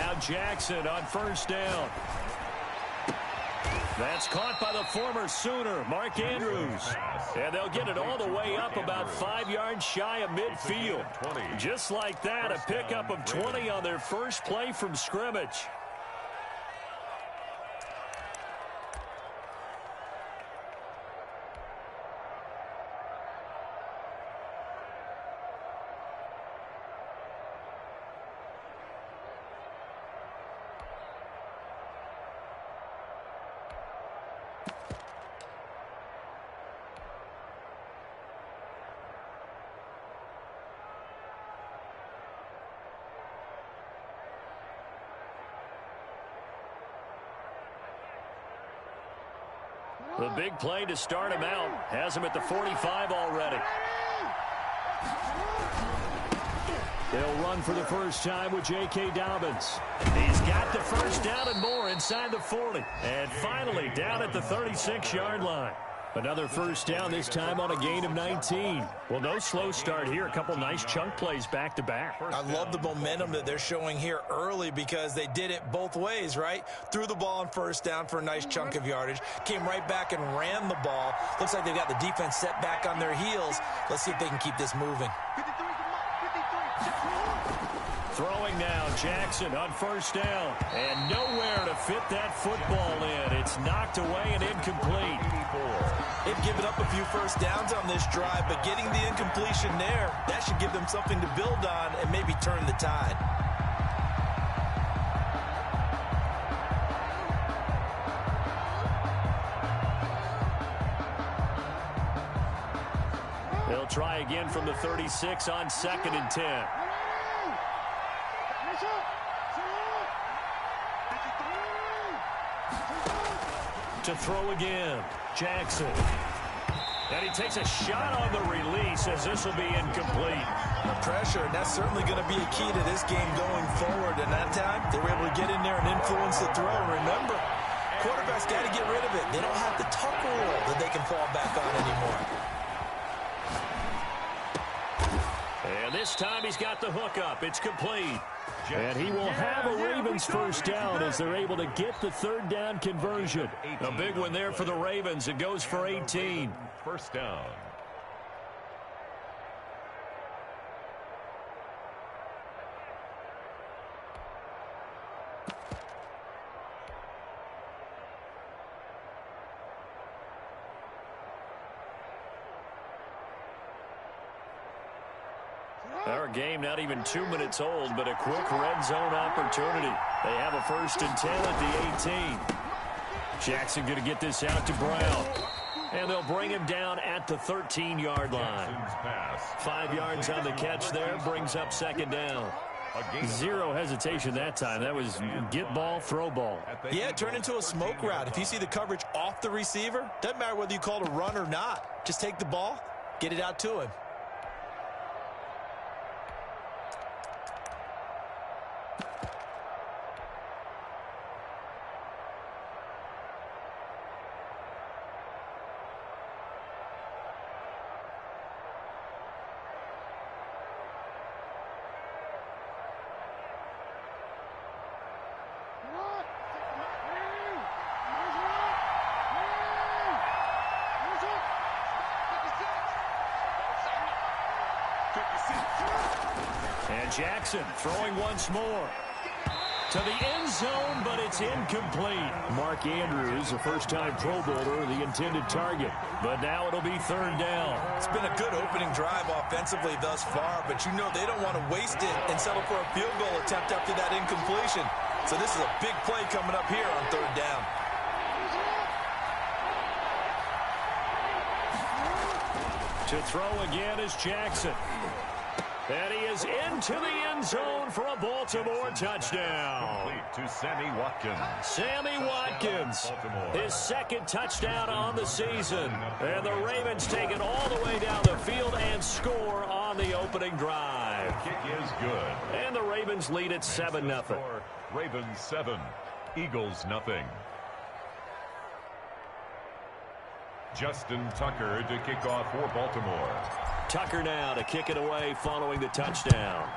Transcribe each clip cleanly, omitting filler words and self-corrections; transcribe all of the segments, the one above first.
Now Jackson on first down. That's caught by the former Sooner, Mark Andrews. And they'll get it all the way up about 5 yards shy of midfield. Just like that, a pickup of 20 on their first play from scrimmage. The big play to start him out. Has him at the 45 already. They'll run for the first time with J.K. Dobbins. He's got the first down and more inside the 40. And finally down at the 36-yard line. Another first down, this time on a gain of 19. Well, no slow start here. A couple nice chunk plays back-to-back. I love the momentum that they're showing here early because they did it both ways, right? Threw the ball on first down for a nice chunk of yardage. Came right back and ran the ball. Looks like they've got the defense set back on their heels. Let's see if they can keep this moving. Throwing now, Jackson on first down. And nowhere to fit that football in. It's knocked away and incomplete. They've given up a few first downs on this drive, but getting the incompletion there, that should give them something to build on and maybe turn the tide. They'll try again from the 36 on 2nd and 10. To throw again, Jackson. And he takes a shot on the release as this will be incomplete. The pressure, and that's certainly going to be a key to this game going forward. And that time, they were able to get in there and influence the throw. And remember, quarterbacks got to get rid of it. They don't have the tuck rule that they can fall back on anymore. And this time he's got the hook up. It's complete. And he will have a Ravens first down as they're able to get the third down conversion. A big one there for the Ravens. It goes for 18. First down. Our game not even 2 minutes old, but a quick red zone opportunity. They have a 1st and 10 at the 18. Jackson going to get this out to Brown. And they'll bring him down at the 13-yard line. 5 yards on the catch there, brings up 2nd down. Zero hesitation that time. That was get ball, throw ball. Yeah, it turned into a smoke route. If you see the coverage off the receiver, doesn't matter whether you call it a run or not. Just take the ball, get it out to him. And Jackson throwing once more. To the end zone, but it's incomplete. Mark Andrews, a first-time Pro Bowler, the intended target. But now it'll be 3rd down. It's been a good opening drive offensively thus far, but you know they don't want to waste it and settle for a field goal attempt after that incompletion. So this is a big play coming up here on 3rd down. To throw again is Jackson. And he is into the end zone for a Baltimore touchdown. To Sammy Watkins. Sammy Watkins, his 2nd touchdown on the season. And the Ravens take it all the way down the field and score on the opening drive. The kick is good. And the Ravens lead at 7-0. Ravens 7, Eagles nothing. Justin Tucker to kick off for Baltimore. Tucker now to kick it away following the touchdown.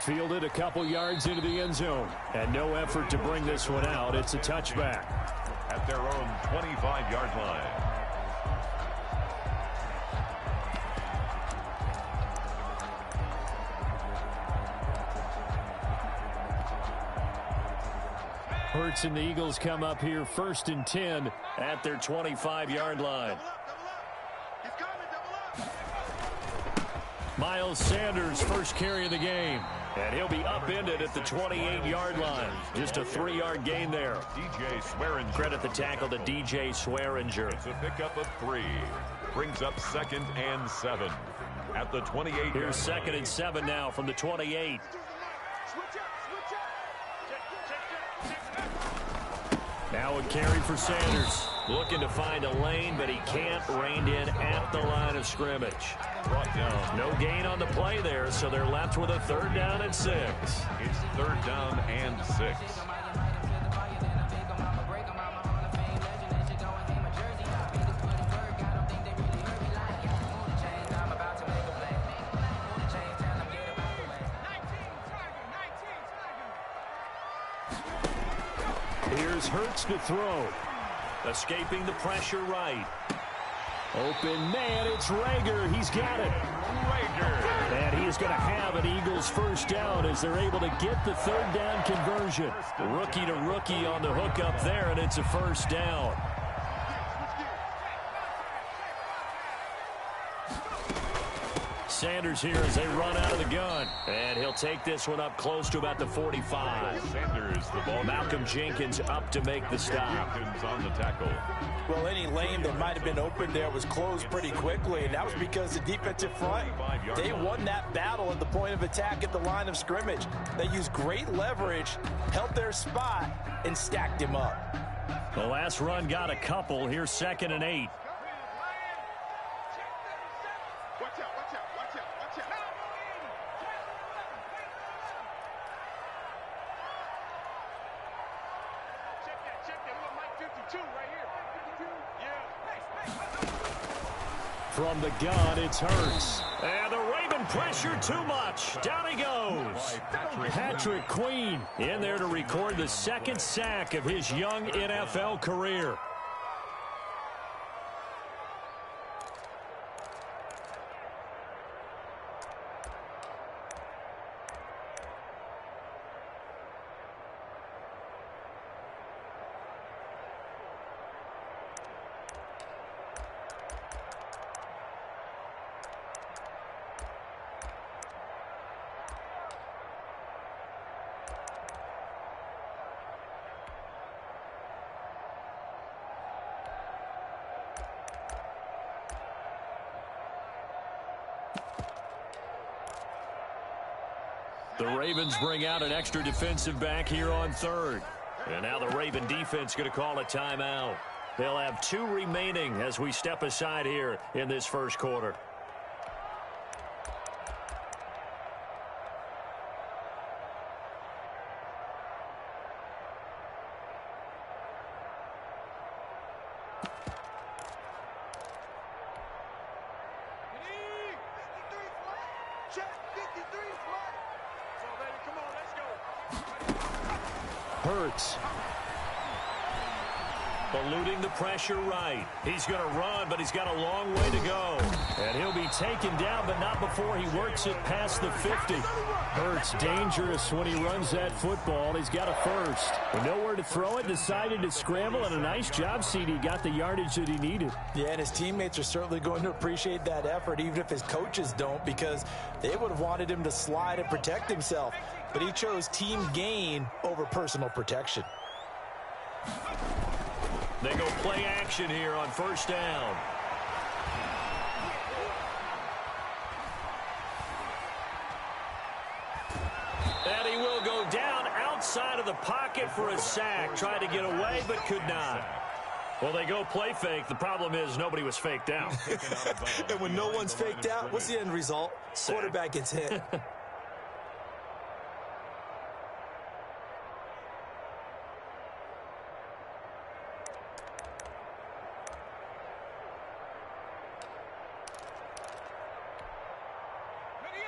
Fielded a couple yards into the end zone. And no effort to bring this one out. It's a touchback. At their own 25-yard line. Hurts and the Eagles come up here 1st and 10 at their 25-yard line. Miles Sanders first carry of the game. And he'll be upended at the 28-yard line. Just a 3-yard gain there. DJ Swearinger. Credit the tackle to DJ Swearinger. It's a pickup of 3. Brings up 2nd and 7 at the 28. Here's 2nd and 7 now from the 28. Now a carry for Sanders. Looking to find a lane, but he can't. Reined in at the line of scrimmage. Brought down. No gain on the play there, so they're left with a 3rd down and 6. It's 3rd down and 6. Here's Hurts to throw. Escaping the pressure right. Open man, it's Reagor. He's got it. Reagor. And he is going to have an Eagles 1st down as they're able to get the 3rd down conversion. Rookie to rookie on the hook up there, and it's a 1st down. Sanders here as they run out of the gun. And he'll take this one up close to about the 45. Sanders, the ball. Malcolm Jenkins up to make the stop. Jenkins on the tackle. Well, any lane that might have been open there was closed pretty quickly, and that was because the defensive front, they won that battle at the point of attack at the line of scrimmage. They used great leverage, held their spot, and stacked him up. The last run got a couple. Here's 2nd and 8. From the gun, it's Hurts. And the Raven pressure too much. Down he goes. Patrick Queen in there to record the 2nd sack of his young NFL career. The Ravens bring out an extra defensive back here on 3rd. And now the Raven defense going to call a timeout. They'll have 2 remaining as we step aside here in this 1st quarter. Hurts. Eluding the pressure right. He's going to run, but he's got a long way to go. And he'll be taken down, but not before he works it past the 50. Hurts dangerous when he runs that football. He's got a 1st. With nowhere to throw it, decided to scramble, and a nice job, CD. Got the yardage that he needed. Yeah, and his teammates are certainly going to appreciate that effort, even if his coaches don't, because they would have wanted him to slide and protect himself. But he chose team gain over personal protection. They go play action here on 1st down. And he will go down outside of the pocket for a sack. Tried to get away, but could not. Well, they go play fake. The problem is nobody was faked out. And when no one's faked out, what's the end result? Sack. Quarterback gets hit.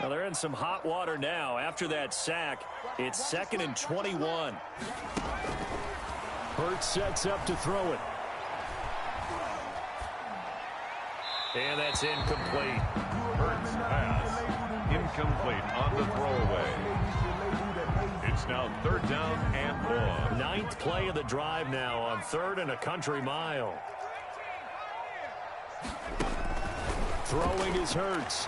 Well, they're in some hot water now. After that sack, it's 2nd and 21. Hurts sets up to throw it. And that's incomplete. Hurts pass. Incomplete on the throwaway. It's now 3rd down and 1. 9th play of the drive now on 3rd and a country mile. Throwing is Hurts.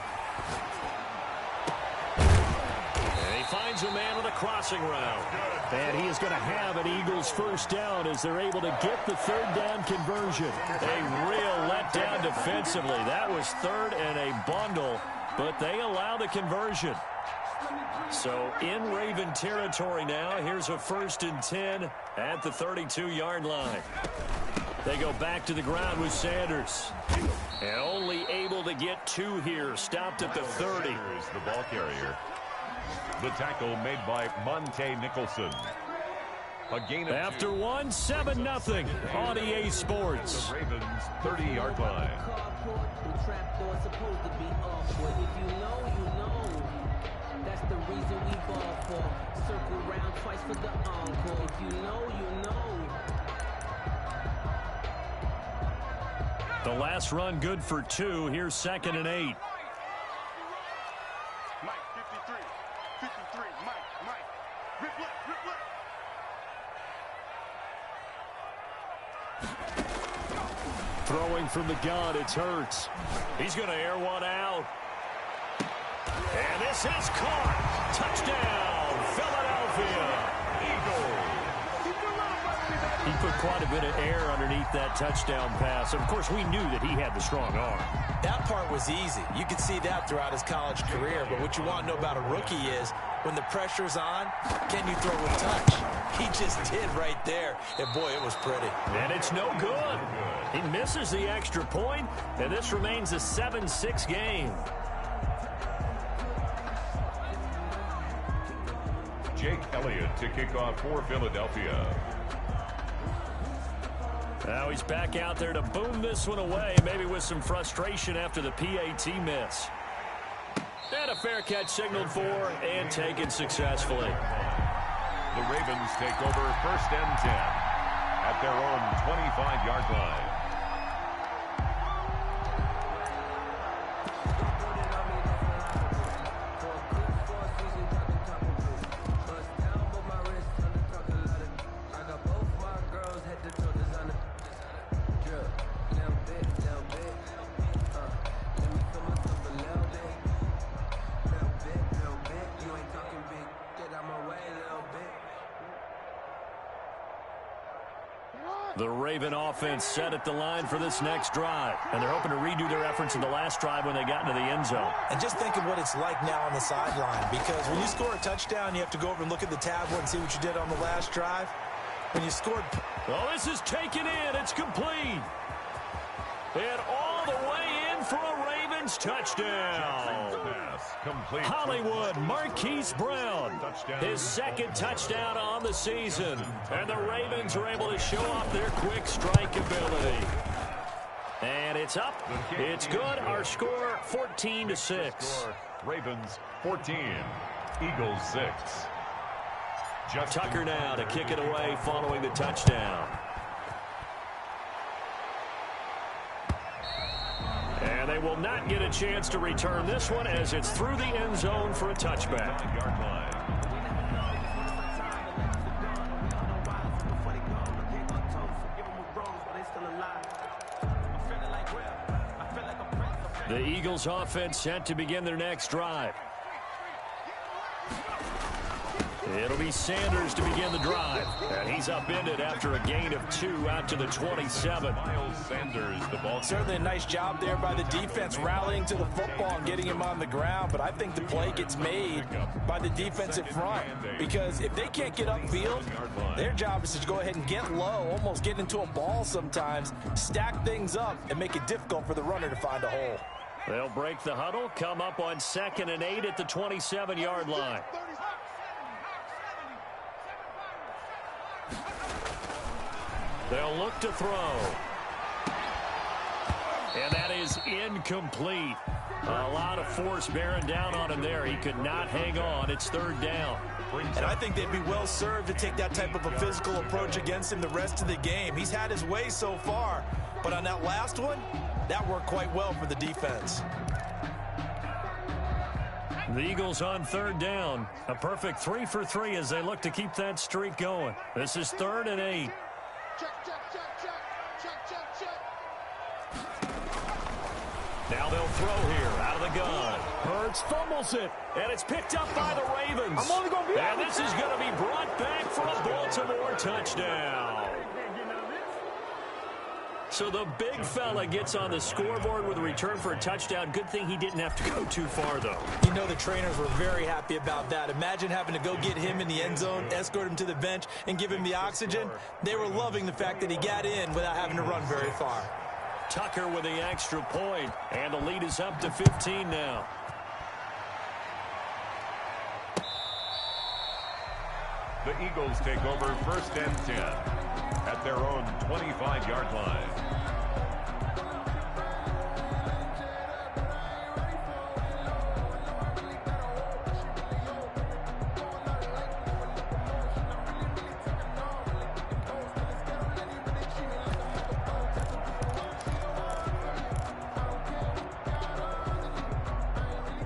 And he finds a man on a crossing route. And he is going to have an Eagles first down as they're able to get the 3rd down conversion. A real letdown defensively. That was 3rd and a bundle, but they allow the conversion. So in Raven territory now, here's a 1st and 10 at the 32-yard line. They go back to the ground with Sanders. And only able to get 2 here, stopped at the 30. Here's the ball carrier. The tackle made by Monte Nicholson. A gain of After 2. 1, 7-0 on EA Sports. The Ravens 30-yard line. That's the reason we ball for. Circle round twice for the encore. If you know, you know. The last run good for 2. Here's 2nd and 8. Mike, 53, Mike, rip left. Throwing from the gun, it's Hurts. He's going to air one out. And this is caught. Touchdown, Philadelphia Eagles. He put quite a bit of air underneath that touchdown pass. Of course, we knew that he had the strong arm. That part was easy. You could see that throughout his college career. But what you want to know about a rookie is when the pressure's on, can you throw with touch? He just did right there. And, boy, it was pretty. And it's no good. He misses the extra point, and this remains a 7-6 game. Jake Elliott to kick off for Philadelphia. Now he's back out there to boom this one away, maybe with some frustration after the PAT miss. And a fair catch signaled for and taken successfully. The Ravens take over 1st and 10 at their own 25-yard line. The Raven offense set at the line for this next drive. And they're hoping to redo their efforts in the last drive when they got into the end zone. And just think of what it's like now on the sideline. Because when you score a touchdown, you have to go over and look at the tablet and see what you did on the last drive. When you scored... Well, this is taken in. It's complete. And all the way in for a Ravens touchdown. Pass complete. Hollywood Marquise Brown, his 2nd touchdown on the season. And the Ravens are able to show off their quick strike ability. And it's up. It's good. Our score, 14-6. Ravens 14, Eagles 6. Tucker now to kick it away following the touchdown. And they will not get a chance to return this one as it's through the end zone for a touchback. Yard line. The Eagles offense set to begin their next drive. It'll be Sanders to begin the drive. And he's upended after a gain of 2 out to the 27. Miles Sanders, the ball. Certainly a nice job there by the defense rallying to the football and getting him on the ground. But I think the play gets made by the defensive front. Because if they can't get upfield, their job is to go ahead and get low, almost get into a ball sometimes, stack things up, and make it difficult for the runner to find a hole. They'll break the huddle, come up on 2nd and 8 at the 27-yard line. They'll look to throw. And that is incomplete. A lot of force bearing down on him there. He could not hang on. It's third down. And I think they'd be well served to take that type of a physical approach against him the rest of the game. He's had his way so far, but on that last one, that worked quite well for the defense. The Eagles on third down. A perfect 3 for 3 as they look to keep that streak going. This is 3rd and 8. Now they'll throw here out of the gun. Hurts fumbles it, and it's picked up by the Ravens. And this is going to be brought back for a Baltimore touchdown. So the big fella gets on the scoreboard with a return for a touchdown. Good thing he didn't have to go too far, though. You know the trainers were very happy about that. Imagine having to go get him in the end zone, escort him to the bench, and give him the oxygen. They were loving the fact that he got in without having to run very far. Tucker with the extra point, and the lead is up to 15 now. The Eagles take over 1st and 10 at their own 25-yard line.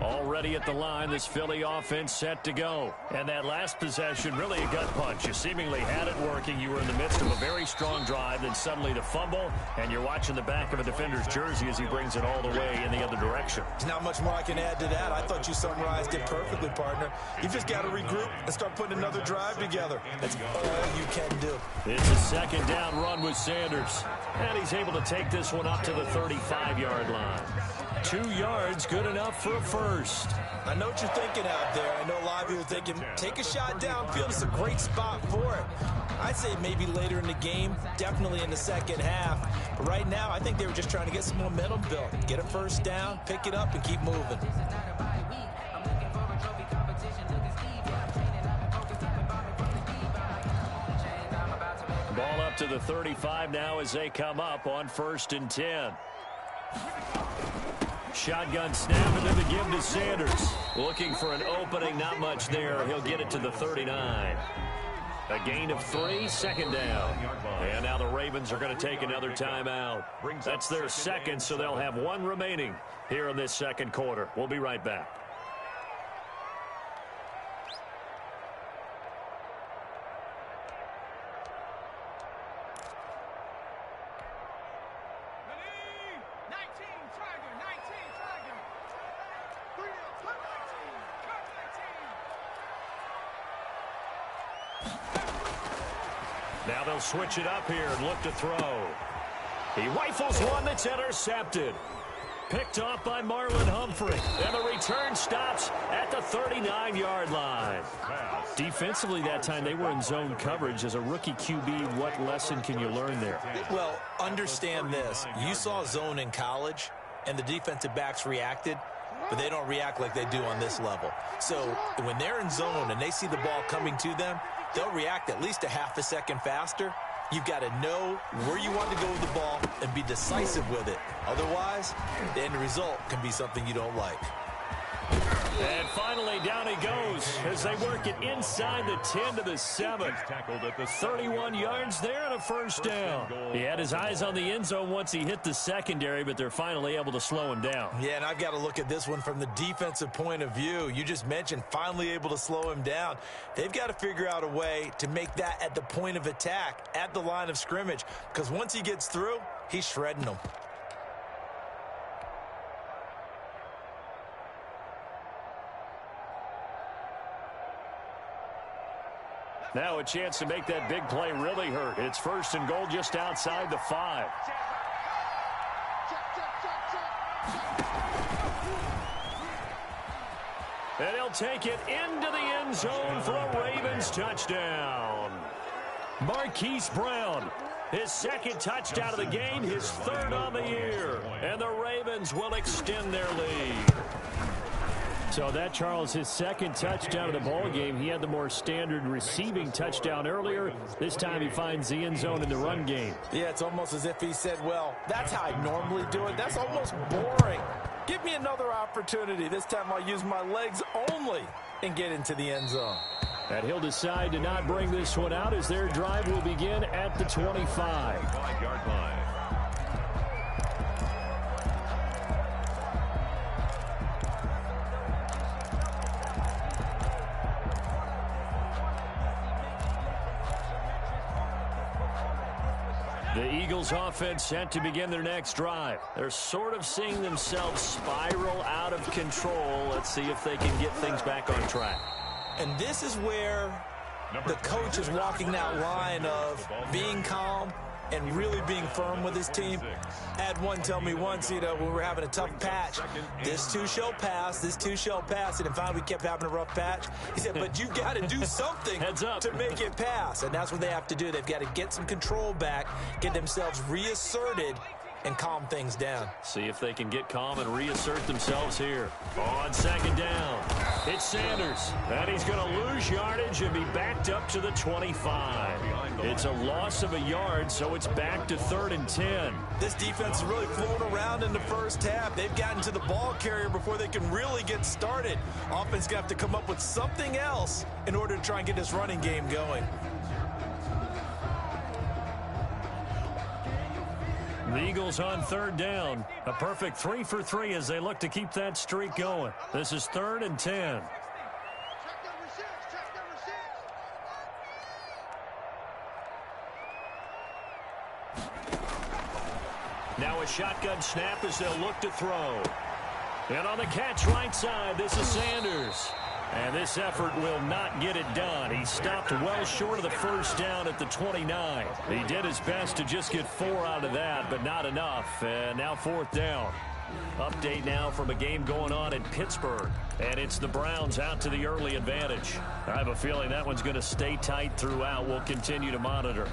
Already at the line, this Philly offense set to go. And that last possession, really a gut punch. You seemingly had it working. You were in the midst of a very strong drive, then suddenly the fumble, and you're watching the back of a defender's jersey as he brings it all the way in the other direction. There's not much more I can add to that. I thought you summarized it perfectly, partner. You just got to regroup and start putting another drive together. That's all you can do. It's a 2nd down run with Sanders. And he's able to take this one up to the 35-yard line. 2 yards, good enough for a first. I know what you're thinking out there. I know a lot of people are thinking, take a shot downfield. It's a great spot for it. I'd say maybe later in the game, definitely in the second half. But right now, I think they were just trying to get some momentum built. Get a first down, pick it up, and keep moving. Ball up to the 35 now as they come up on 1st and 10. Shotgun snap and then the give to Sanders. Looking for an opening, not much there. He'll get it to the 39. A gain of 3, 2nd down. And now the Ravens are going to take another timeout. That's their 2nd, so they'll have 1 remaining here in this 2nd quarter. We'll be right back. Now they'll switch it up here and look to throw. He rifles one that's intercepted. Picked off by Marlon Humphrey. And the return stops at the 39-yard line. Defensively that time, they were in zone coverage. As a rookie QB, what lesson can you learn there? Well, understand this. You saw zone in college, and the defensive backs reacted, but they don't react like they do on this level. So when they're in zone and they see the ball coming to them, they'll react at least a half a second faster. You've got to know where you want to go with the ball and be decisive with it. Otherwise, the end result can be something you don't like. And finally, down he goes as they work it inside the 10 to the 7. 31 yards there and a first down. He had his eyes on the end zone once he hit the secondary, but they're finally able to slow him down. Yeah, and I've got to look at this one from the defensive point of view. You just mentioned finally able to slow him down. They've got to figure out a way to make that at the point of attack, at the line of scrimmage, because once he gets through, he's shredding them. Now a chance to make that big play really hurt. It's 1st and goal just outside the 5. And he'll take it into the end zone for a Ravens touchdown. Marquise Brown, his 2nd touchdown of the game, his 3rd on the year. And the Ravens will extend their lead. So that, Charles, his 2nd touchdown of the ball game. He had the more standard receiving touchdown earlier. This time he finds the end zone in the run game. Yeah, it's almost as if he said, well, that's how I normally do it. That's almost boring. Give me another opportunity. This time I'll use my legs only and get into the end zone. And he'll decide to not bring this one out as their drive will begin at the 25. 5-yard line. The Eagles offense set to begin their next drive. They're sort of seeing themselves spiral out of control. Let's see if they can get things back on track. And this is where the coach is walking that line of being calm and really being firm with his team. I had one tell me once, when we were having a tough patch, this too shall pass, this too shall pass. And finally we kept having a rough patch. He said, but you got to do something to make it pass. And that's what they have to do. They've got to get some control back, get themselves reasserted, and calm things down. See if they can get calm and reassert themselves here. On second down, it's Sanders. And he's going to lose yardage and be backed up to the 25. It's a loss of a yard, so it's back to 3rd and 10. This defense is really flown around in the first half. They've gotten to the ball carrier before they can really get started. Offense going to have to come up with something else in order to try and get this running game going. The Eagles on 3rd down. A perfect 3 for 3 as they look to keep that streak going. This is 3rd and 10. Check number 6. Check number 6. Now a shotgun snap as they'll look to throw. And on the catch right side, this is Sanders. And this effort will not get it done. He stopped well short of the first down at the 29. He did his best to just get 4 out of that, but not enough. And now 4th down. Update now from a game going on in Pittsburgh. And it's the Browns out to the early advantage. I have a feeling that one's going to stay tight throughout. We'll continue to monitor.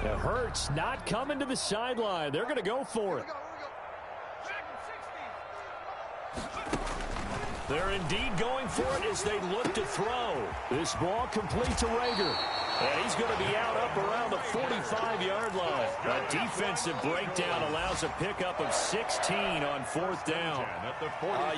It hurts not coming to the sideline. They're going to go for it. They're indeed going for it as they look to throw. This ball complete to Rager. And he's going to be out up around the 45-yard line. A defensive breakdown allows a pickup of 16 on 4th down.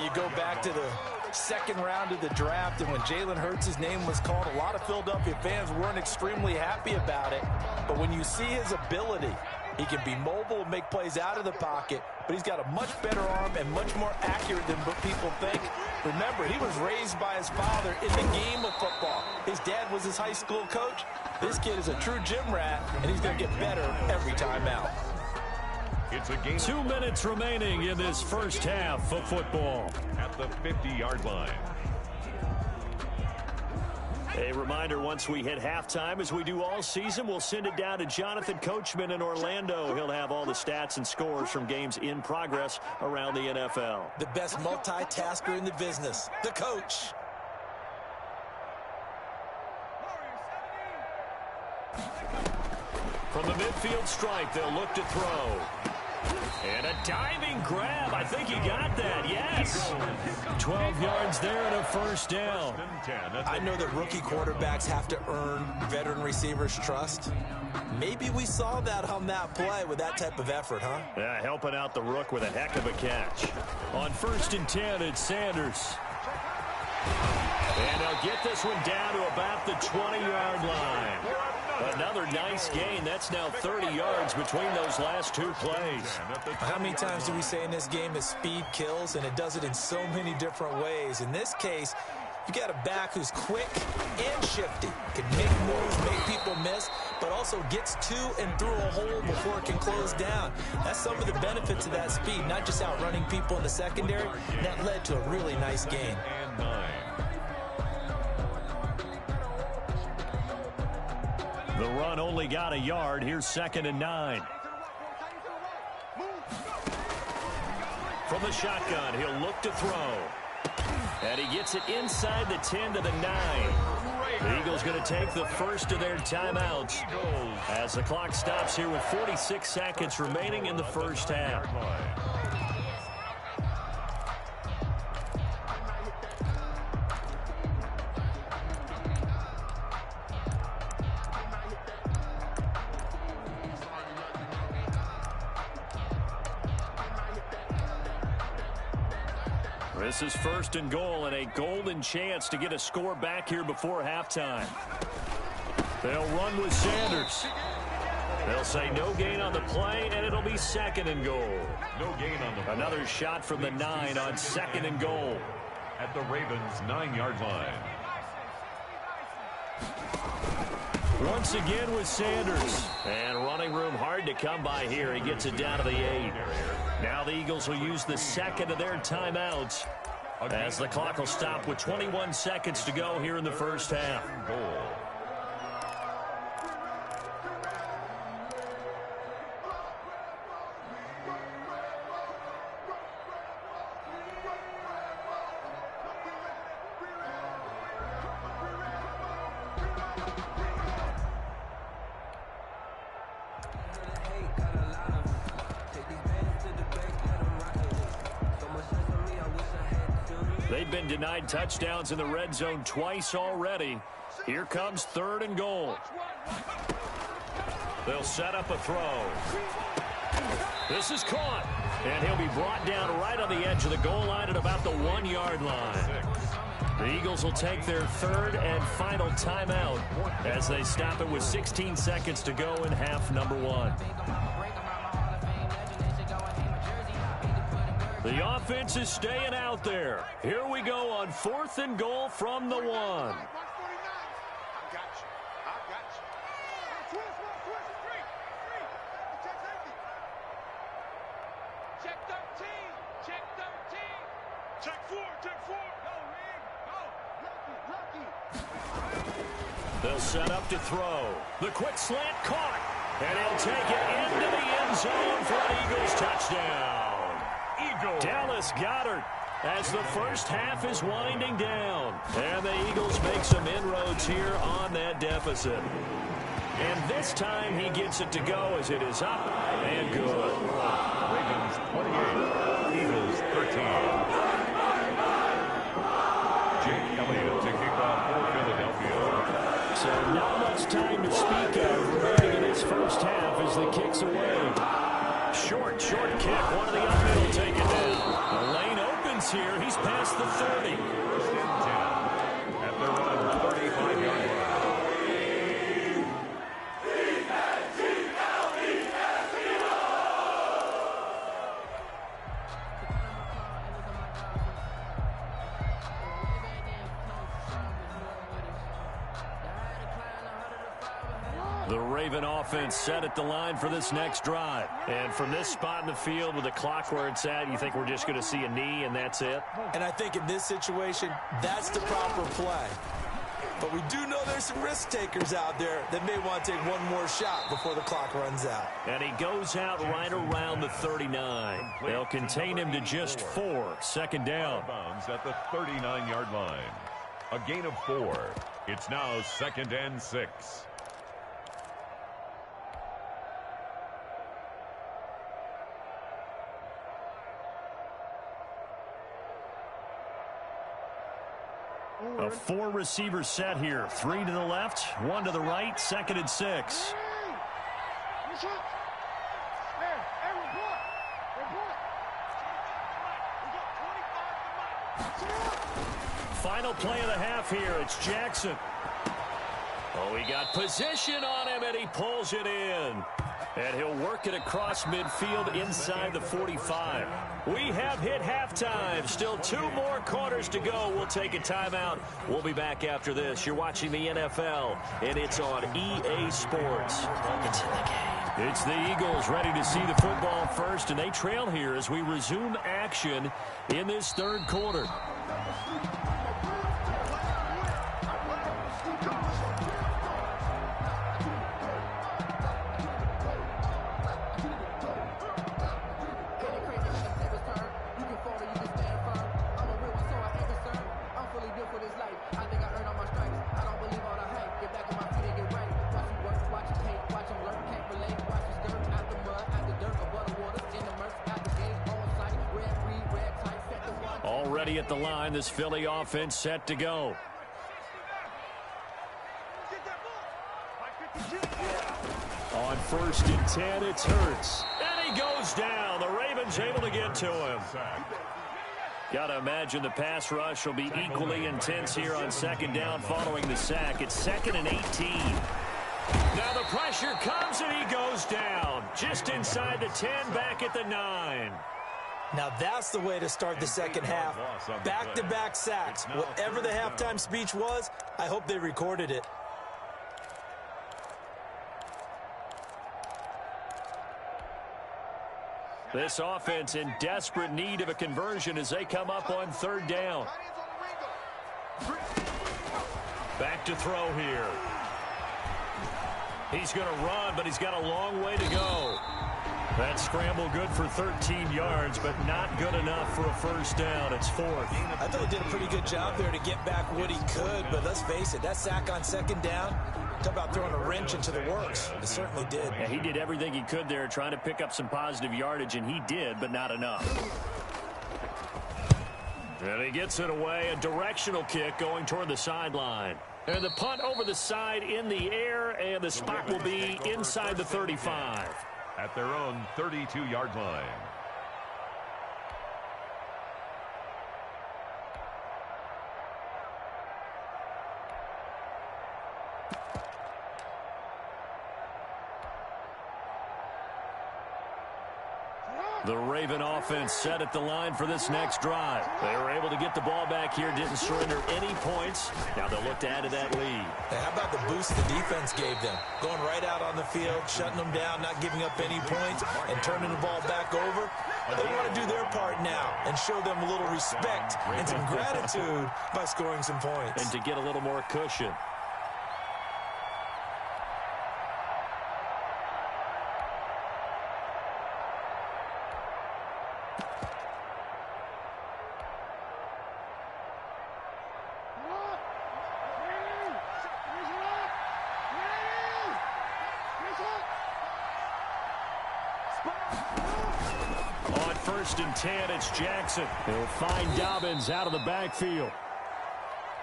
You go back to the second round of the draft, and when Jalen Hurts' name was called, a lot of Philadelphia fans weren't extremely happy about it. But when you see his ability, he can be mobile and make plays out of the pocket, but he's got a much better arm and much more accurate than what people think. Remember, he was raised by his father in the game of football. His dad was his high school coach. This kid is a true gym rat, and he's going to get better every time out. It's a game. 2 minutes remaining in this first half of football. At the 50-yard line. A reminder, once we hit halftime, as we do all season, we'll send it down to Jonathan Coachman in Orlando. He'll have all the stats and scores from games in progress around the NFL. The best multitasker in the business, the coach. From the midfield stripe, they'll look to throw. And a diving grab. I think he got that. Yes. 12 yards there and a first down. I know that rookie quarterbacks have to earn veteran receivers' trust. Maybe we saw that on that play with that type of effort, huh? Yeah, helping out the rook with a heck of a catch. On 1st and 10, it's Sanders. And they'll get this one down to about the 20-yard line. Another nice gain. That's now 30 yards between those last 2 plays. How many times do we say in this game that speed kills, and it does it in so many different ways? In this case, you got a back who's quick and shifty, can make moves, make people miss, but also gets to and through a hole before it can close down. That's some of the benefits of that speed, not just outrunning people in the secondary. That led to a really nice gain. The run only got a yard. Here's 2nd and 9. From the shotgun, he'll look to throw. And he gets it inside the 10 to the 9. The Eagles going to take the first of their timeouts as the clock stops here with 46 seconds remaining in the first half. This is 1st and goal and a golden chance to get a score back here before halftime. They'll run with Sanders. They'll say no gain on the play, and it'll be 2nd and goal. No gain on the play. Another shot from the 9 on 2nd and goal. At the Ravens' 9-yard line. Once again with Sanders. And running room hard to come by here. He gets it down to the 8. Now the Eagles will use the 2nd of their timeouts as the clock will stop with 21 seconds to go here in the first half. Goal. They've been denied touchdowns in the red zone twice already. Here comes 3rd and goal. They'll set up a throw. This is caught. And he'll be brought down right on the edge of the goal line at about the 1-yard line. The Eagles will take their 3rd and final timeout as they stop it with 16 seconds to go in half number 1. The offense is staying out there. Here we go on 4th and goal from the 1. I got you. I got you. Twist. Three. Check safety. Check 13. Check 13. Check 4. Go, man. Go. Lucky. They'll set up to throw. The quick slant caught. And he'll take it into the end zone for an Eagles touchdown. Dallas Goedert as the first half is winding down. And the Eagles make some inroads here on that deficit. And this time he gets it to go as it is up and good. Ravens 28, Eagles 13. Jake Elliott to kick off for Philadelphia. So not much time to speak of remaining in this first half as the kick's away. Short kick. One of the young men will take it down. The lane opens here. He's past the 30. 1st and 10 at their own 35-yard line. The Raven offense set at the line for this next drive. And from this spot in the field with the clock where it's at, you think we're just going to see a knee and that's it? And I think in this situation, that's the proper play. But we do know there's some risk takers out there that may want to take one more shot before the clock runs out. And he goes out right around the 39. They'll contain him to just 4. 2nd down. Bounds at the 39-yard line. A gain of 4. It's now 2nd and 6. A 4-receiver set here. 3 to the left, 1 to the right, 2nd and 6. Final play of the half here. It's Jackson. Oh, he got position on him, and he pulls it in. And he'll work it across midfield inside the 45. We have hit halftime. Still 2 more quarters to go. We'll take a timeout. We'll be back after this. You're watching the NFL, and it's on EA Sports. It's in the game. It's the Eagles ready to see the football first, and they trail here as we resume action in this 3rd quarter. Already at the line, this Philly offense set to go. On 1st and 10, it's Hurts. And he goes down. The Ravens able to get to him. Got to imagine the pass rush will be equally intense here on second down following the sack. It's 2nd and 18. Now the pressure comes and he goes down. Just inside the 10, back at the 9. Now that's the way to start the second half. Back-to-back sacks. Whatever the halftime speech was, I hope they recorded it. This offense in desperate need of a conversion as they come up on 3rd down. Back to throw here. He's going to run, but he's got a long way to go. That scramble good for 13 yards, but not good enough for a first down. It's 4th. I thought he did a pretty good job there to get back what he could, but let's face it, that sack on 2nd down, talk about throwing a wrench into the works. It certainly did. Yeah, he did everything he could there trying to pick up some positive yardage, and he did, but not enough. And he gets it away, a directional kick going toward the sideline. And the punt over the side in the air, and the spot will be inside the 35. At their own 32-yard line. The Raven offense set at the line for this next drive. They were able to get the ball back here, didn't surrender any points. Now they'll look to add to that lead. Hey, how about the boost the defense gave them? Going right out on the field, shutting them down, not giving up any points, and turning the ball back over. They want to do their part now and show them a little respect and some gratitude by scoring some points. And to get a little more cushion. On 1st and 10, it's Jackson. He'll find Dobbins out of the backfield.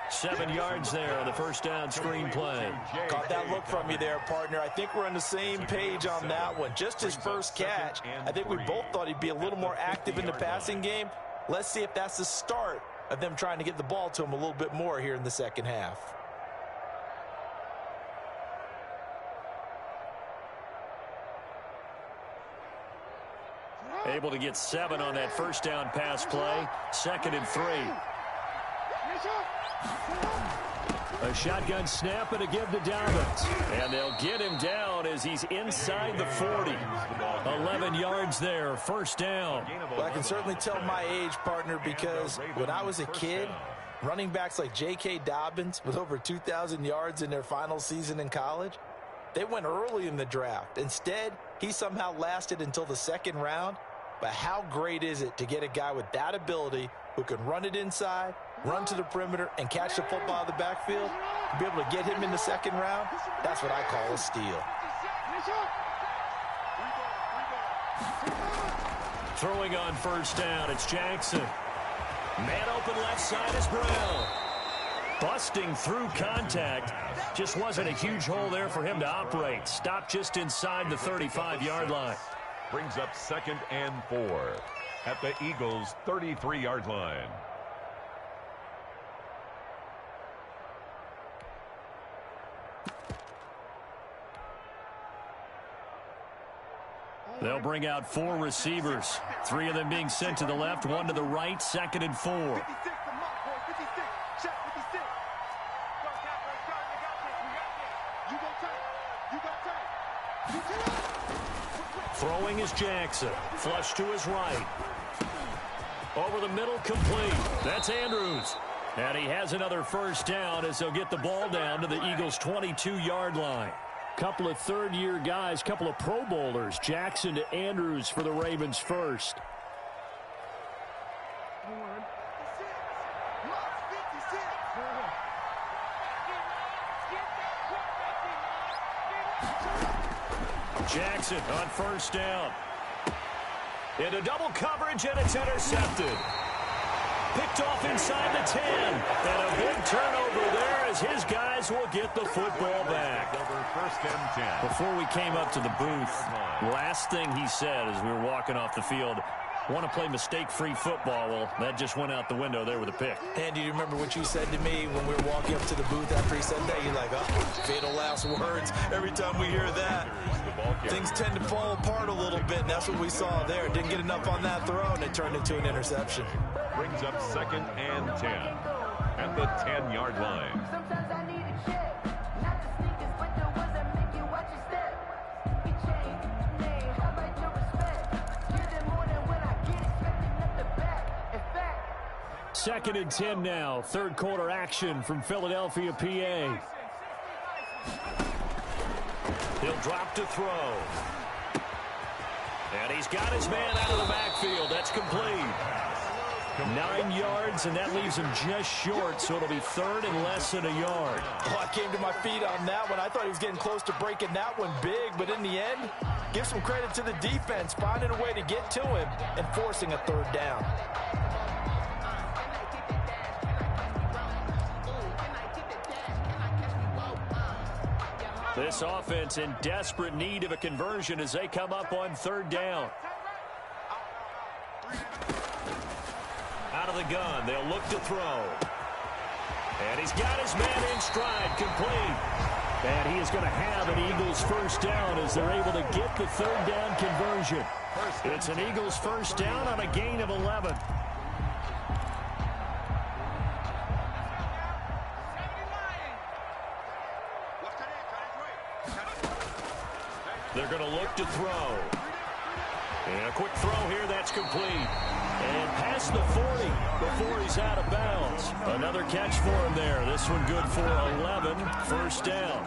7 yards there on the first down screen play. Caught that look from you there, partner. I think we're on the same page on that one. Just his first catch. I think we both thought he'd be a little more active in the passing game. Let's see if that's the start of them trying to get the ball to him a little bit more here in the second half. Able to get 7 on that first down pass play. 2nd and 3. A shotgun snap and a give to Dobbins. And they'll get him down as he's inside the 40. 11 yards there, first down. Well, I can certainly tell my age, partner, because when I was a kid, running backs like J.K. Dobbins with over 2,000 yards in their final season in college, they went early in the draft. Instead, he somehow lasted until the 2nd round. But how great is it to get a guy with that ability who can run it inside, run to the perimeter, and catch the football out of the backfield? To be able to get him in the 2nd round, that's what I call a steal. Throwing on first down, it's Jackson. Man open left side is Brown. Busting through contact. Just wasn't a huge hole there for him to operate. Stopped just inside the 35-yard line. Brings up 2nd and 4 at the Eagles' 33-yard line. They'll bring out 4 receivers. 3 of them being sent to the left, 1 to the right, 2nd and 4. Throwing is Jackson. Flush to his right. Over the middle, complete. That's Andrews. And he has another first down as they'll get the ball down to the Eagles' 22-yard line. Couple of third-year guys, couple of Pro Bowlers. Jackson to Andrews for the Ravens first. Jackson on first down. Into double coverage, and it's intercepted. Picked off inside the 10. And a big turnover there as his guys will get the football back. First and 10. Before we came up to the booth, last thing he said as we were walking off the field, want to play mistake-free football. Well, that just went out the window there with a pick. Andy, do you remember what you said to me when we were walking up to the booth after he said that? You're like, oh, fatal last words. Every time we hear that, things tend to fall apart a little bit, and that's what we saw there. Didn't get enough on that throw, and it turned into an interception. Brings up 2nd and 10 at the 10-yard line. Sometimes I need a check, not the sneakers, but the ones that make you watch your step. You change, name, how about your respect? Give them more than when I get expecting up the back. In fact, 2nd and 10 now. Third quarter action from Philadelphia, PA. He'll drop to throw. And he's got his man out of the backfield. That's complete. 9 yards, and that leaves him just short, so it'll be 3rd and less than a yard. Oh, I came to my feet on that one. I thought he was getting close to breaking that one big, but in the end, give some credit to the defense, finding a way to get to him and forcing a 3rd down. This offense in desperate need of a conversion as they come up on 3rd down. Out of the gun, they'll look to throw. And he's got his man in stride, complete. And he is going to have an Eagles first down as they're able to get the 3rd down conversion. It's an Eagles first down on a gain of 11. They're going to look to throw. And a quick throw here, that's complete. And past the 40 before he's out of bounds. Another catch for him there. This one good for 11. First down.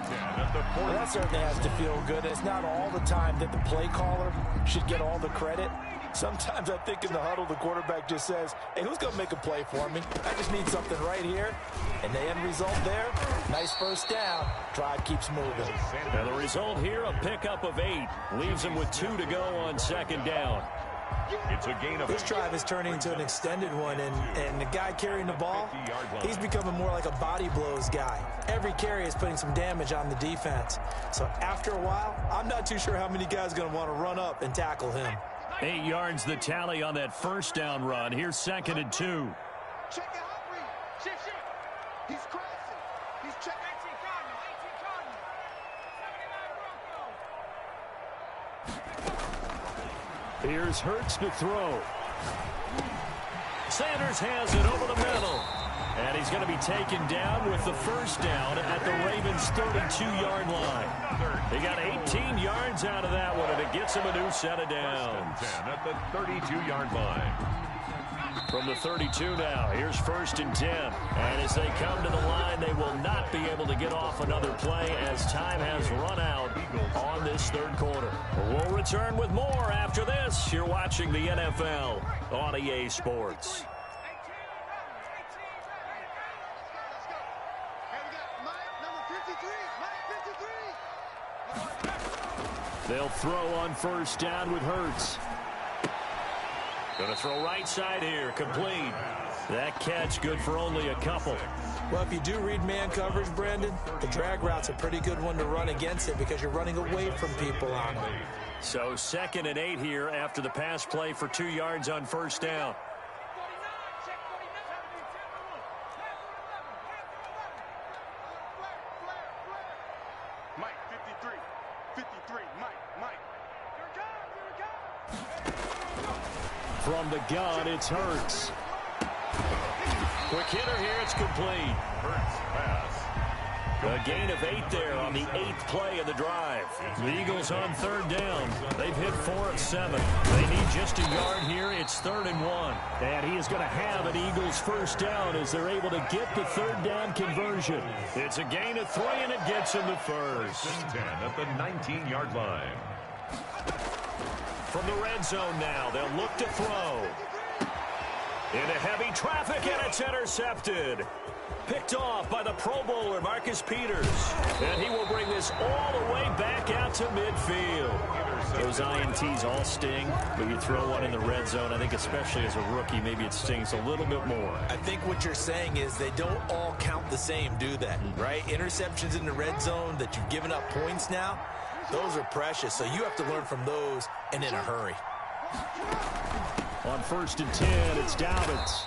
Well, that certainly has to feel good. It's not all the time that the play caller should get all the credit. Sometimes I think in the huddle, the quarterback just says, hey, who's going to make a play for me? I just need something right here. And the end result there, nice first down. Drive keeps moving. And the result here, a pickup of 8. Leaves him with 2 to go on 2nd down. It's a gain of This drive is turning into an extended one, and the guy carrying the ball, he's becoming more like a body blows guy. Every carry is putting some damage on the defense. So after a while, I'm not too sure how many guys are going to want to run up and tackle him. 8 yards the tally on that first down run. Here's 2nd and 2. Check it out, Reed. Shift. He's crossing. He's checking. 18 Cardinal. 79 Bronco. Here's Hurts to throw. Sanders has it over the middle. And he's going to be taken down with the first down at the Ravens' 32-yard line. He got 18 yards out of that one, and it gets him a new set of downs. 10 at the 32-yard line. From the 32 now, here's 1st and 10. And as they come to the line, they will not be able to get off another play as time has run out on this 3rd quarter. We'll return with more after this. You're watching the NFL on EA Sports. They'll throw on first down with Hurts. Going to throw right side here, complete. That catch good for only a couple. Well, if you do read man coverage, Brandon, the drag route's a pretty good one to run against it because you're running away from people on it. So 2nd and 8 here after the pass play for 2 yards on first down. Mike, 53. 53. Mike. From the gun, it's Hurts. Quick hitter here, it's complete. Hurts pass. A gain of 8 there on the 8th play of the drive. The Eagles on 3rd down. They've hit 4 of 7. They need just a yard here. It's 3rd and 1. And he is going to have an Eagles first down as they're able to get the 3rd down conversion. It's a gain of 3, and it gets him to first. 10 at the 19-yard line. From the red zone now, they'll look to throw. Into heavy traffic, and it's intercepted. Picked off by the Pro Bowler, Marcus Peters. And he will bring this all the way back out to midfield. Those INTs all sting, but you throw one in the red zone, I think especially as a rookie, maybe it stings a little bit more. I think what you're saying is they don't all count the same, do they? Right? Interceptions in the red zone that you've given up points now, those are precious. So you have to learn from those and in a hurry. On 1st and 10, it's Dobbins.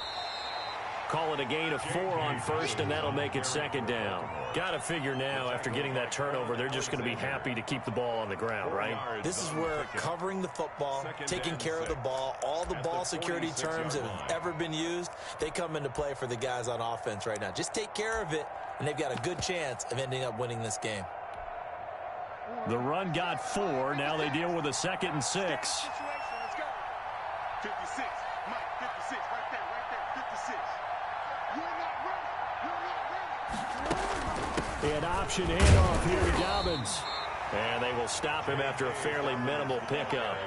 Call it a gain of 4 on first, and that'll make it 2nd down. Got to figure now, after getting that turnover, they're just going to be happy to keep the ball on the ground, right? This is where covering the football, taking care of the ball, all the ball security terms that have ever been used, they come into play for the guys on offense right now. Just take care of it, and they've got a good chance of ending up winning this game. The run got 4. Now they deal with a 2nd and 6. 56. Mike, 56. Right there. 56. You're not ready. An option handoff here to Dobbins. And they will stop him after a fairly minimal pickup.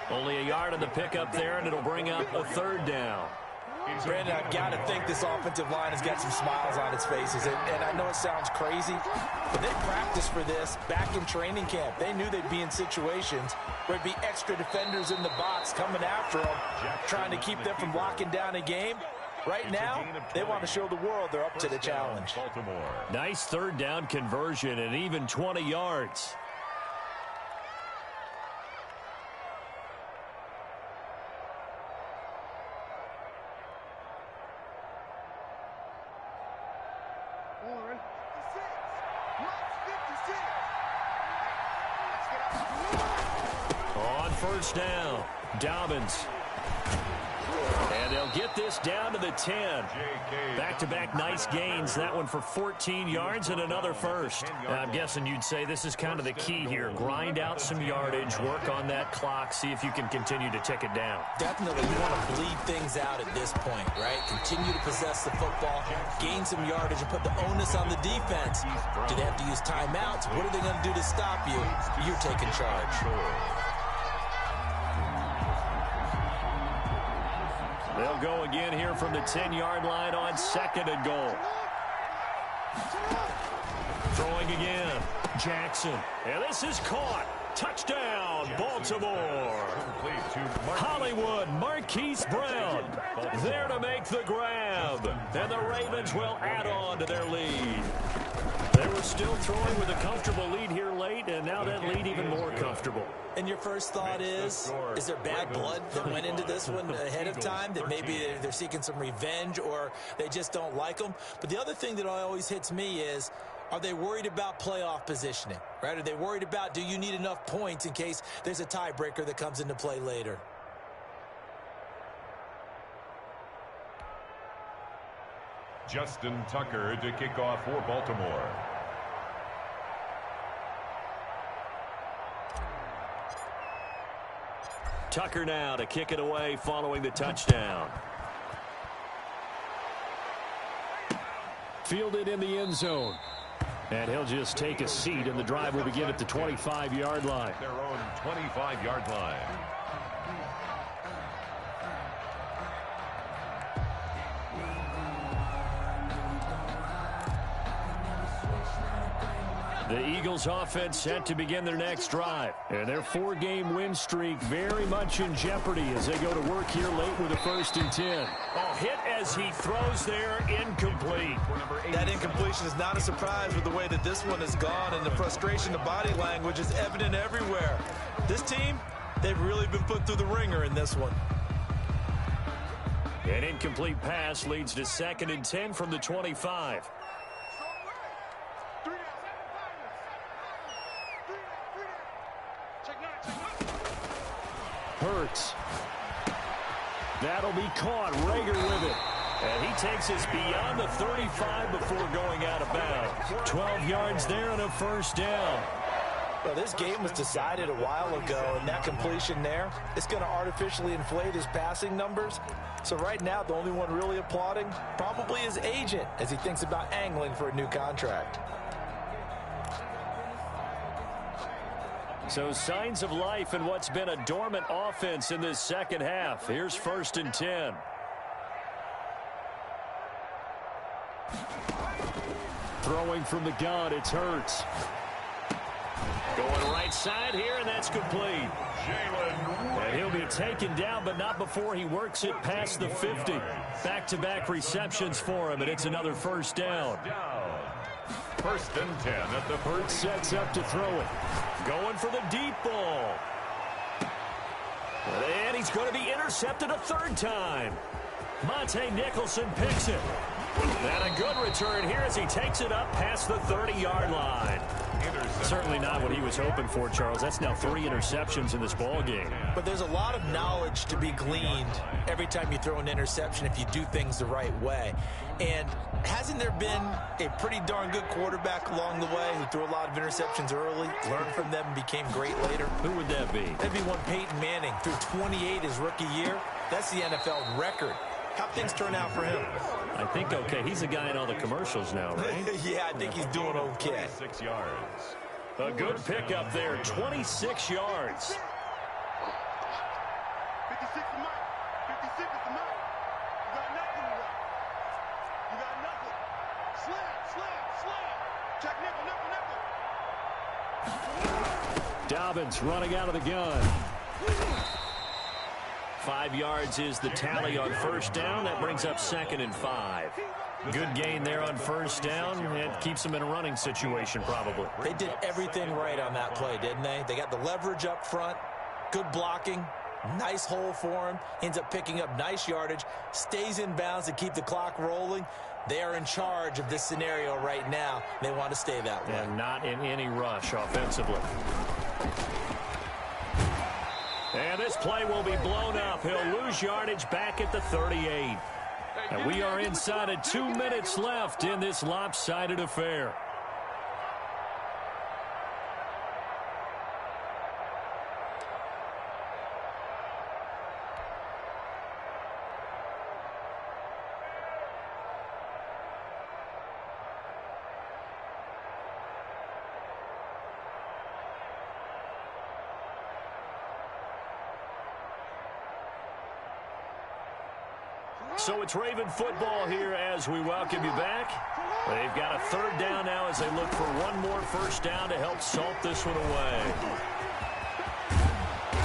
Only a yard on the pickup there, and it'll bring up a 3rd down. Brandon, I've got to think this offensive line has got some smiles on its faces. And I know it sounds crazy, but they practiced for this back in training camp. They knew they'd be in situations where there'd be extra defenders in the box coming after them, trying to keep them from locking down a game. Right now, they want to show the world they're up to the challenge. Nice 3rd down conversion and even 20 yards. On 1st down, Dobbins. And they'll get this down to the 10. Back-to-back nice gains. That one for 14 yards and another first. I'm guessing you'd say this is kind of the key here. Grind out some yardage, work on that clock, see if you can continue to tick it down. Definitely, you want to bleed things out at this point, right? Continue to possess the football, gain some yardage, and put the onus on the defense. Do they have to use timeouts? What are they going to do to stop you? You're taking charge. They'll go again here from the 10-yard line on 2nd and goal. Throwing again. Jackson. And this is caught. Touchdown, Baltimore. Hollywood, Marquise Brown. There to make the grab. And the Ravens will add on to their lead. They were still throwing with a comfortable lead here late, and now that lead even more comfortable. And your first thought is there bad blood that went into this one ahead of time, that maybe they're seeking some revenge or they just don't like them? But the other thing that always hits me is, are they worried about playoff positioning, right? Are they worried about, do you need enough points in case there's a tiebreaker that comes into play later? Justin Tucker to kick off for Baltimore. Tucker now to kick it away following the touchdown. Fielded in the end zone. And he'll just take a seat, and the drive will begin at the 25-yard line. Their own 25-yard line. The Eagles offense set to begin their next drive. And their 4-game win streak very much in jeopardy as they go to work here late with a 1st and 10. Oh, hit as he throws there, incomplete. That incompletion is not a surprise with the way that this one has gone, and the frustration, the body language is evident everywhere. This team, they've really been put through the ringer in this one. An incomplete pass leads to 2nd and 10 from the 25. Hurts. That'll be caught. Rager with it. And he takes us beyond the 35 before going out of bounds. 12 yards there and a 1st down. Well, this game was decided a while ago, and that completion there, it's going to artificially inflate his passing numbers. So right now, the only one really applauding probably his agent as he thinks about angling for a new contract. So signs of life in what's been a dormant offense in this second half. Here's 1st and 10. Throwing from the gun, it's Hurts. Going right side here, and that's complete. And he'll be taken down, but not before he works it past the 50. Back-to-back receptions for him, and it's another 1st down. 1st and 10 at the Hurts sets up to throw it. Going for the deep ball. And he's going to be intercepted a third time. Monte Nicholson picks it. And a good return here as he takes it up past the 30-yard line. Certainly not what he was hoping for, Charles. That's now 3 interceptions in this ball game. But there's a lot of knowledge to be gleaned every time you throw an interception if you do things the right way. And hasn't there been a pretty darn good quarterback along the way who threw a lot of interceptions early, learned from them, and became great later? Who would that be? That'd be one Peyton Manning. Threw 28 his rookie year. That's the NFL record. How'd things turn out for him? I think okay. He's a guy in all the commercials now, right? Yeah, I think he's doing okay. 6 yards. A good pickup there, 26 yards. 56 is mine. 56 is mine. You got nothing to run. You got nothing. Slam. Check nickel. Dobbins running out of the gun. 5 yards is the tally on first down. That brings up 2nd and 5. Good gain there on first down. It keeps them in a running situation probably. They did everything right on that play, didn't they? They got the leverage up front, good blocking, nice hole for him, ends up picking up nice yardage, stays in bounds to keep the clock rolling. They are in charge of this scenario right now. They want to stay that way. And not in any rush offensively. And this play will be blown up. He'll lose yardage back at the 38. And we are inside of 2 minutes left in this lopsided affair. So it's Raven football here as we welcome you back. They've got a 3rd down now as they look for one more first down to help salt this one away.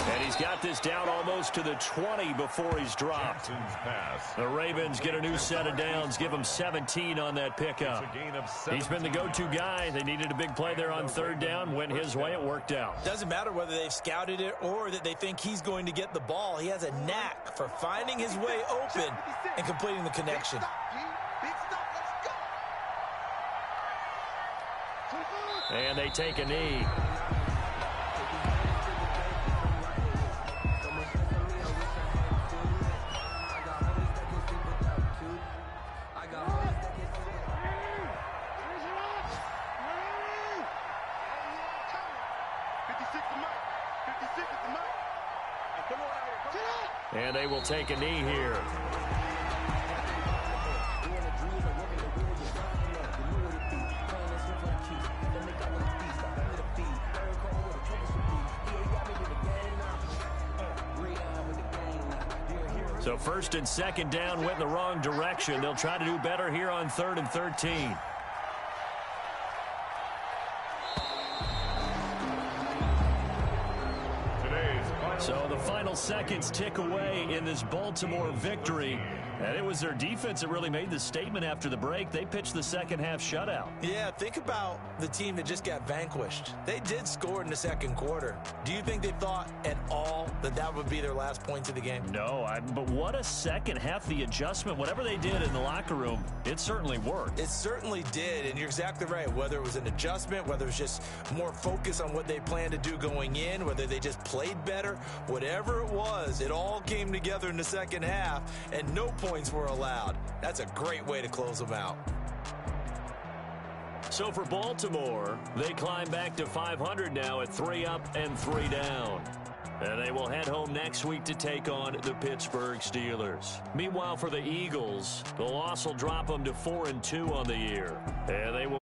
And he's got this down almost to the 20 before he's dropped. The Ravens get a new set of downs, give him 17 on that pickup. He's been the go-to guy. They needed a big play there on 3rd down. Went his way, it worked out. Doesn't matter whether they've scouted it or that they think he's going to get the ball. He has a knack for finding his way open and completing the connection. And they take a knee. And they will take a knee here. So 1st and 2nd down went in the wrong direction. They'll try to do better here on 3rd and 13. So the final seconds tick away in this Baltimore victory. And it was their defense that really made the statement after the break. They pitched the second half shutout. Yeah, think about the team that just got vanquished. They did score in the 2nd quarter. Do you think they thought at all that that would be their last points of the game? No, but what a second half. The adjustment, whatever they did in the locker room, it certainly worked. It certainly did, and you're exactly right. Whether it was an adjustment, whether it was just more focus on what they planned to do going in, whether they just played better, whatever it was, it all came together in the second half, and no points were allowed. That's a great way to close them out. So for Baltimore, they climb back to 500 now at 3 up and 3 down. And they will head home next week to take on the Pittsburgh Steelers. Meanwhile, for the Eagles, the loss will drop them to 4-2 on the year. And they will